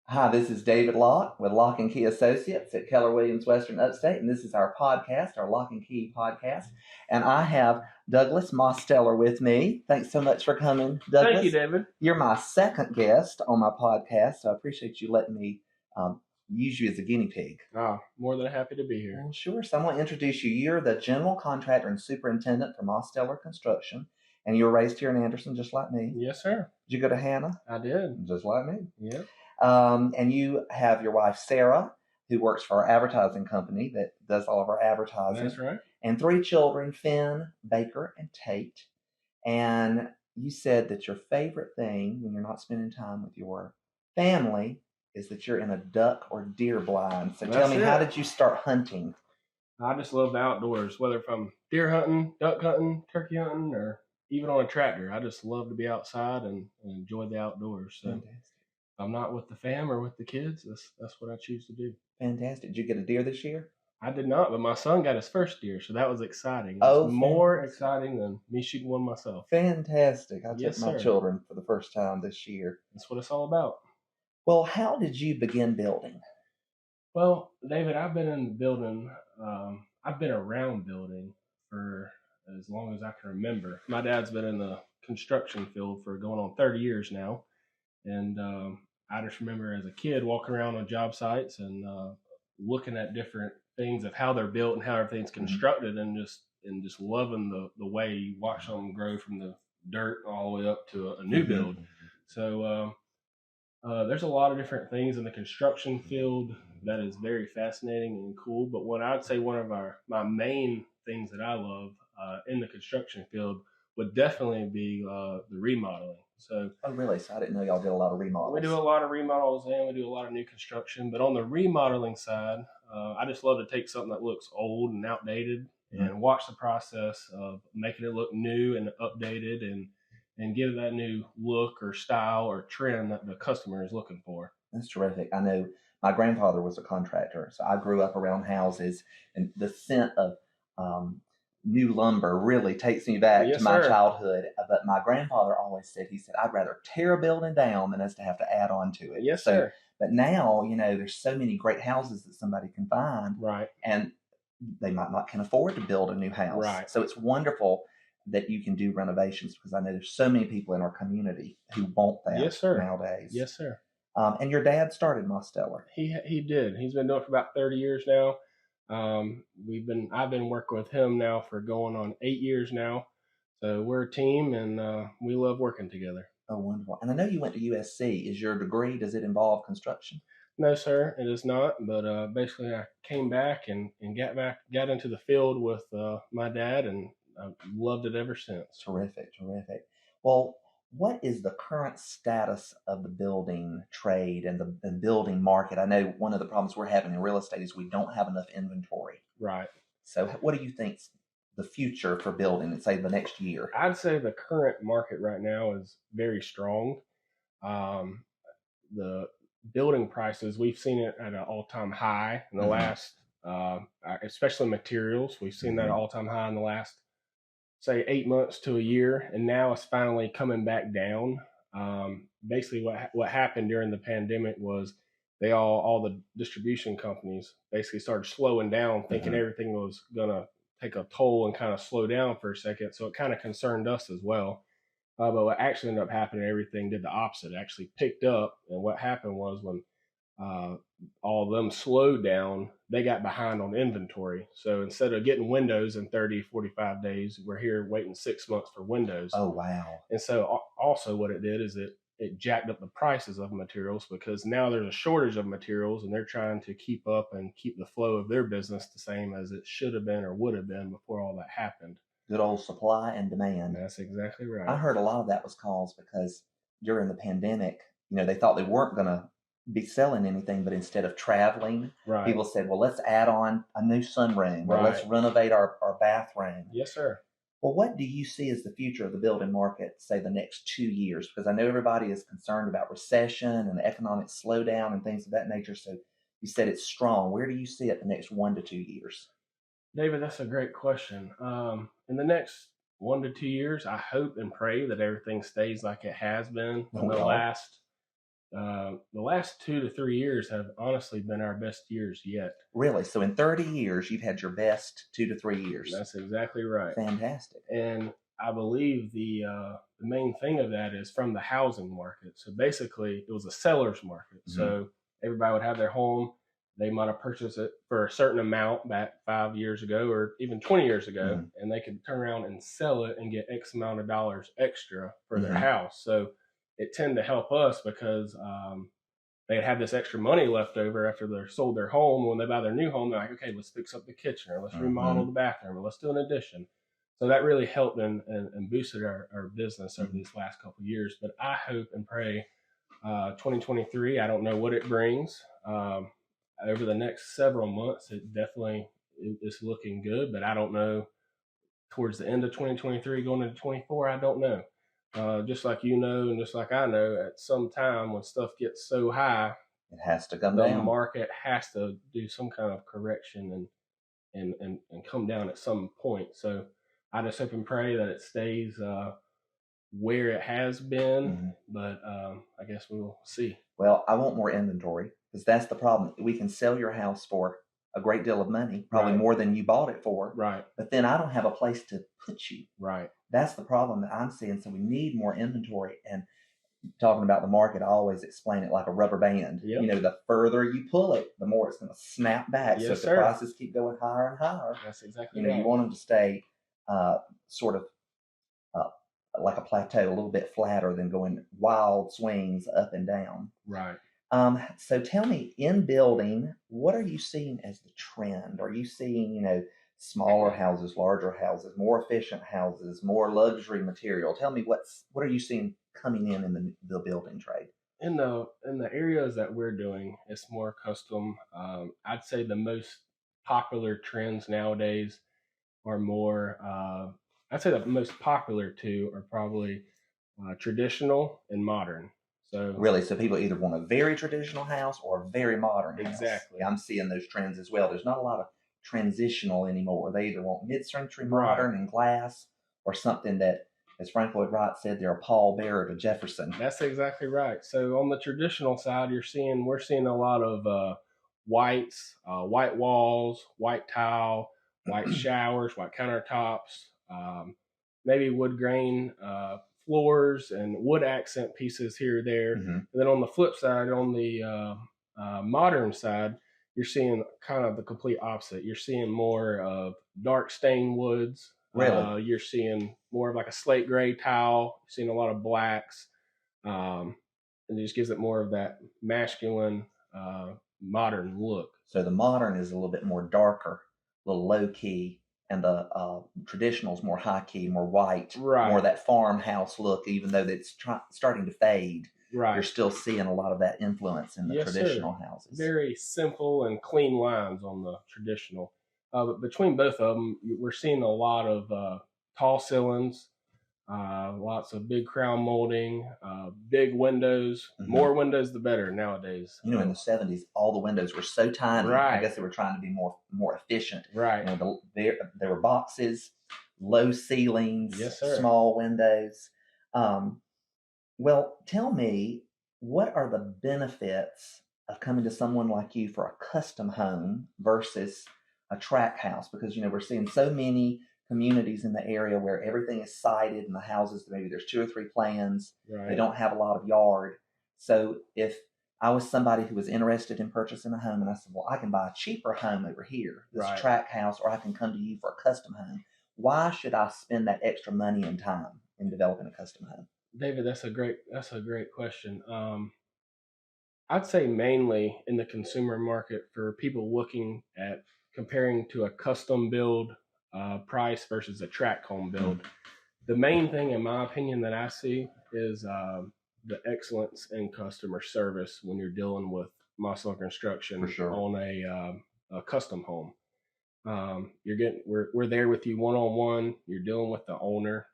Hi, this is David Locke with Locke and Key Associates at Keller Williams Western Upstate, and this is our podcast, our Locke and Key podcast. And I have Douglas Mosteller with me. Thanks so much for coming, Douglas. Thank you, David. You're my second guest on my podcast, so I appreciate you letting me use you as a guinea pig. More than happy to be here. Well, sure. So I'm going to introduce you. You're the general contractor and superintendent for Mosteller Construction, and you were raised here in Anderson just like me. Yes, sir. Did you go to Hannah? I did. Just like me. Yeah. And you have your wife, Sarah, who works for our advertising company that does all of our advertising. That's right. And 3 children, Finn, Baker, and Tate. And you said that your favorite thing when you're not spending time with your family is that you're in a duck or deer blind. So tell me, how did you start hunting? I just love the outdoors, whether from deer hunting, duck hunting, turkey hunting, or even on a tractor. I just love to be outside and enjoy the outdoors. So Fantastic. If I'm not with the fam or with the kids, that's what I choose to do. Fantastic. Did you get a deer this year? I did not, but my son got his first deer, so that was exciting. It was more exciting than me shooting one myself. Fantastic. I took my children for the first time this year. That's what it's all about. Well, how did you begin building? Well, David, I've been in building. I've been around building for as long as I can remember. My dad's been in the construction field for going on 30 years now. And I just remember as a kid walking around on job sites and looking at different things of how they're built and how everything's constructed, and just loving the way you watch them grow from the dirt all the way up to a new build. So there's a lot of different things in the construction field that is very fascinating and cool. But what I'd say one of my main things that I love in the construction field would definitely be the remodeling. So, oh, really? So I didn't know y'all did a lot of remodels. We do a lot of remodels and we do a lot of new construction. But on the remodeling side, I just love to take something that looks old and outdated and watch the process of making it look new and updated and give it that new look or style or trend that the customer is looking for. That's terrific. I know my grandfather was a contractor, so I grew up around houses, and the scent of new lumber really takes me back to my childhood. But my grandfather always said, I'd rather tear a building down than us to have to add on to it. Yes, sir. But now, there's so many great houses that somebody can find. Right. And they might not can afford to build a new house. Right. So it's wonderful that you can do renovations, because I know there's so many people in our community who want that nowadays. Yes, sir. And your dad started Mosteller. He did. He's been doing it for about 30 years now. I've been working with him now for going on 8 years now. So we're a team, and we love working together. Oh, wonderful. And I know you went to USC. Is your degree, does it involve construction? No, sir, it is not. But basically I came back and got into the field with my dad, and I've loved it ever since. Terrific. Well, what is the current status of the building trade and the building market? I know one of the problems we're having in real estate is we don't have enough inventory. Right. So what do you think's the future for building in, say, the next year? I'd say the current market right now is very strong. The building prices, we've seen it at an all-time high in the last, especially materials. We've seen that at an all-time high in the last, say, 8 months to a year, and now it's finally coming back down. Basically what happened during the pandemic was all the distribution companies basically started slowing down, thinking everything was going to take a toll and kind of slow down for a second. So it kind of concerned us as well. But what actually ended up happening, everything did the opposite. It actually picked up. And what happened was when all of them slowed down, they got behind on inventory. So instead of getting windows in 30, 45 days, we're here waiting 6 months for windows. Oh, wow. And so also what it did is it jacked up the prices of materials, because now there's a shortage of materials and they're trying to keep up and keep the flow of their business the same as it should have been or would have been before all that happened. Good old supply and demand. That's exactly right. I heard a lot of that was caused because during the pandemic, they thought they weren't going to be selling anything, but instead of traveling, people said, well, let's add on a new sunroom, or let's renovate our bathroom. Yes, sir. Well, what do you see as the future of the building market, say, the next 2 years? Because I know everybody is concerned about recession and economic slowdown and things of that nature. So you said it's strong. Where do you see it the next 1 to 2 years? David, that's a great question. In the next 1 to 2 years, I hope and pray that everything stays like it has been in the last The last 2 to 3 years have honestly been our best years yet. Really? So in 30 years, you've had your best 2 to 3 years. That's exactly right. Fantastic. And I believe the main thing of that is from the housing market. So basically, it was a seller's market. Mm-hmm. So everybody would have their home. They might have purchased it for a certain amount back 5 years ago or even 20 years ago, mm-hmm. and they could turn around and sell it and get X amount of dollars extra for mm-hmm. their house. So it tended to help us because they'd have this extra money left over after they sold their home. When they buy their new home, they're like, okay, let's fix up the kitchen, or let's mm-hmm. remodel the bathroom, or let's do an addition. So that really helped and boosted our business over these last couple of years. But I hope and pray 2023, I don't know what it brings. Over the next several months, it definitely is looking good, but I don't know towards the end of 2023, going into 24, I don't know. Just like you know, and just like I know, at some time when stuff gets so high, it has to come down. The market has to do some kind of correction and come down at some point. So I just hope and pray that it stays where it has been, mm-hmm. but I guess we'll see. Well, I want more inventory because that's the problem. We can sell your house for a great deal of money, probably right. more than you bought it for. Right. But then I don't have a place to put you. Right. That's the problem that I'm seeing. So we need more inventory. And talking about the market, I always explain it like a rubber band. Yep. You know, the further you pull it, the more it's going to snap back. Yes, so if sir. the prices keep going higher and higher, that's exactly right. You want them to stay sort of like a plateau, a little bit flatter than going wild swings up and down. Right. So tell me, in building, what are you seeing as the trend? Are you seeing, smaller houses, larger houses, more efficient houses, more luxury material? Tell me what are you seeing coming in the building trade? In the areas that we're doing, it's more custom. I'd say the most popular trends nowadays are more. I'd say the most popular two are probably traditional and modern. So really, so people either want a very traditional house or a very modern house. Exactly. I'm seeing those trends as well. There's not a lot of transitional anymore. They either want mid-century modern right. and glass, or something that, as Frank Lloyd Wright said, they're a pallbearer to Jefferson. That's exactly right. So on the traditional side, we're seeing a lot of whites, white walls, white tile, white showers, white countertops, maybe wood grain floors and wood accent pieces here or there. Mm-hmm. And then on the flip side, on the modern side, you're seeing kind of the complete opposite. You're seeing more of dark stained woods. Really? You're seeing more of like a slate gray tile. You're seeing a lot of blacks. And it just gives it more of that masculine, modern look. So the modern is a little bit more darker, a little low key. And the traditional is more high key, more white, right. more that farmhouse look, even though it's starting to fade. Right. You're still seeing a lot of that influence in the yes, traditional sir. houses. Very simple and clean lines on the traditional. But between both of them, we're seeing a lot of tall ceilings, lots of big crown molding, big windows. Mm-hmm. More windows, the better nowadays. In the 70s, all the windows were so tiny. Right. I guess they were trying to be more efficient. Right. There were boxes, low ceilings, yes, sir. Small windows. Well, tell me, what are the benefits of coming to someone like you for a custom home versus a tract house? Because, we're seeing so many communities in the area where everything is sided and the houses, maybe there's 2 or 3 plans. Right. They don't have a lot of yard. So if I was somebody who was interested in purchasing a home and I said, well, I can buy a cheaper home over here, this right. tract house, or I can come to you for a custom home. Why should I spend that extra money and time in developing a custom home? David, that's a great question. I'd say mainly in the consumer market for people looking at comparing to a custom build price versus a tract home build. Mm-hmm. The main thing, in my opinion, that I see is the excellence in customer service when you're dealing with Mosteller Construction sure. on a custom home. We're there with you one-on-one. You're dealing with the owner.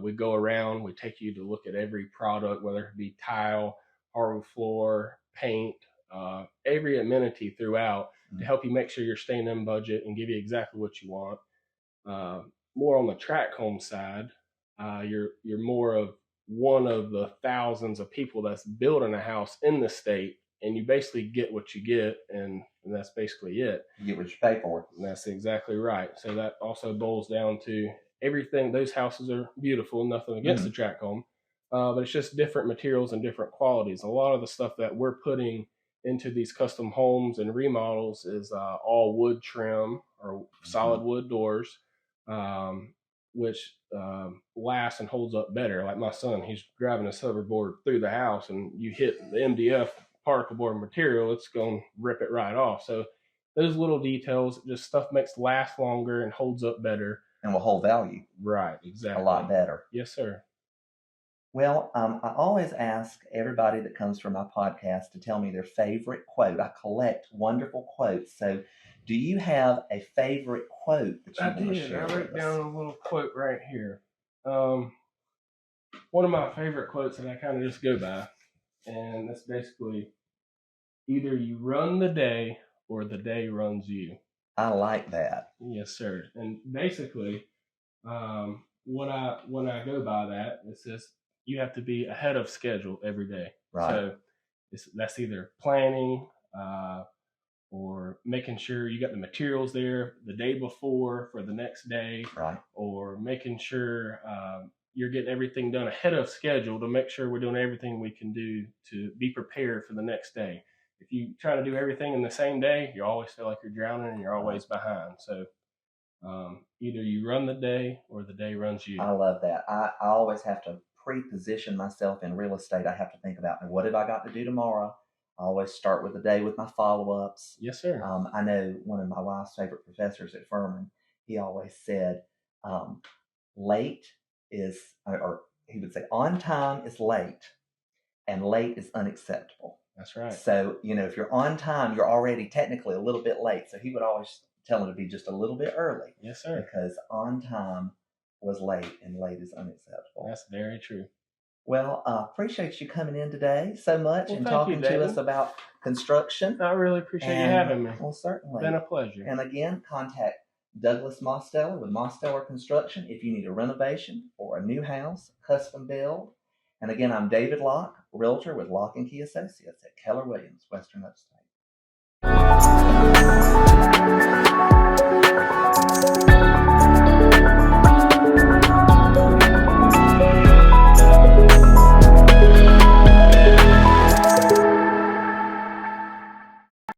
We go around. We take you to look at every product, whether it be tile, hardwood floor, paint, every amenity throughout to help you make sure you're staying in budget and give you exactly what you want. More on the tract home side, you're more of one of the thousands of people that's building a house in the state, and you basically get what you get, and that's basically it. You get what you pay for. And that's exactly right. So that also boils down to everything. Those houses are beautiful, nothing against the tract home, but it's just different materials and different qualities. A lot of the stuff that we're putting into these custom homes and remodels is all wood trim or solid wood doors, which lasts and holds up better. Like my son, he's driving a hoverboard through the house, and you hit the MDF particle board material, it's going to rip it right off. So those little details, just stuff makes last longer and holds up better. And will hold value. Right, exactly. A lot better. Yes, sir. Well, I always ask everybody that comes from my podcast to tell me their favorite quote. I collect wonderful quotes. So do you have a favorite quote that you want to share? I wrote down a little quote right here. One of my favorite quotes that I kind of just go by, and that's basically, either you run the day or the day runs you. I like that. Yes, sir. And basically, when I go by that, it says you have to be ahead of schedule every day. Right. So that's either planning or making sure you got the materials there the day before for the next day. Right. Or making sure you're getting everything done ahead of schedule to make sure we're doing everything we can do to be prepared for the next day. If you try to do everything in the same day, you always feel like you're drowning and you're always behind. So either you run the day or the day runs you. I love that. I always have to pre-position myself in real estate. I have to think about, what have I got to do tomorrow? I always start with the day with my follow-ups. Yes, sir. I know one of my wife's favorite professors at Furman, he always said, late is, or he would say, on time is late, and late is unacceptable. That's right. So, if you're on time, you're already technically a little bit late. So he would always tell him to be just a little bit early. Yes, sir. Because on time was late, and late is unacceptable. That's very true. Well, appreciate you coming in today so much and talking to us about construction. I really appreciate you having me. Well, certainly. It's been a pleasure. And again, contact Douglas Mosteller with Mosteller Construction if you need a renovation or a new house, custom build. And again, I'm David Locke, Realtor with Locke & Key Associates at Keller Williams, Western Upstate.